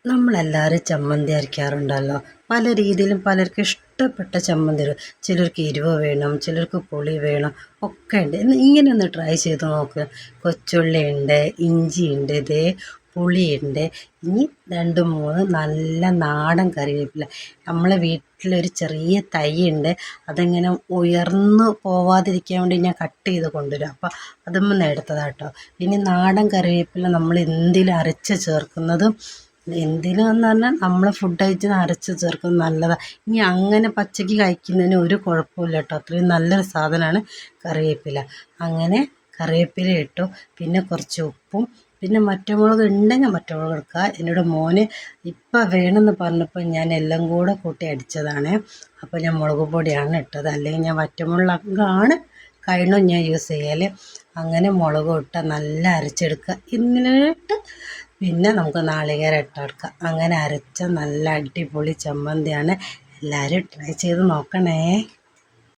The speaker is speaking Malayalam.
നമ്മളെല്ലാവരും ചമ്മന്തി അരയ്ക്കാറുണ്ടല്ലോ. പല രീതിയിലും പലർക്കും ഇഷ്ടപ്പെട്ട ചമ്മന്തി വരും. ചിലർക്ക് എരിവ് വേണം, ചിലർക്ക് പുളി വേണം, ഒക്കെ ഉണ്ട്. ഇങ്ങനെ ഒന്ന് ട്രൈ ചെയ്ത് നോക്ക്. കൊച്ചുള്ളി ഉണ്ട്, ഇഞ്ചിയുണ്ട്, ഇതേ പുളിയുണ്ട്, ഇനി 2-3 നല്ല നാടൻ കറിവേപ്പില. നമ്മളെ വീട്ടിലൊരു ചെറിയ തൈ ഉണ്ട്, അതിങ്ങനെ ഉയർന്നു പോവാതിരിക്കാൻ വേണ്ടി ഞാൻ കട്ട് ചെയ്ത് കൊണ്ടുവരും. അപ്പോൾ അതുമ്മ എടുത്തതാട്ടോ. ഇനി നാടൻ കറിവേപ്പില നമ്മൾ എന്തിലും അരച്ച് ചേർക്കുന്നതും എന്തിനാന്ന് പറഞ്ഞാൽ നമ്മൾ ഫുഡ് ഐറ്റം അരച്ച് ചേർക്കുന്നത് നല്ലതാണ്. ഇനി അങ്ങനെ പച്ചയ്ക്ക് കഴിക്കുന്നതിന് ഒരു കുഴപ്പമില്ല കേട്ടോ. അത്രയും നല്ലൊരു സാധനമാണ് കറിവേപ്പില. അങ്ങനെ കറിവേപ്പില ഇട്ടു, പിന്നെ കുറച്ച് ഉപ്പും, പിന്നെ മറ്റമുളക് ഉണ്ടെങ്കിൽ മറ്റമുളക് എടുക്കുക. എന്നോട് മോന് ഇപ്പം വേണമെന്ന് പറഞ്ഞപ്പോൾ ഞാൻ എല്ലാം കൂടെ കൂട്ടി അടിച്ചതാണ്. അപ്പോൾ ഞാൻ മുളക് പൊടിയാണ് ഇട്ടത്, അല്ലെങ്കിൽ ഞാൻ വറ്റമുളകാണ് കഴിഞ്ഞും ഞാൻ യൂസ് ചെയ്യൽ. അങ്ങനെ മുളക് ഇട്ട് നല്ല അരച്ചെടുക്കുക. എന്നിട്ട് പിന്നെ നമുക്ക് നാളികേരം ഇട്ടെടുക്കാം. അങ്ങനെ അരച്ച നല്ല അടിപൊളി ചമ്മന്തിയാണ്. എല്ലാവരും ട്രൈ ചെയ്ത് നോക്കണേ.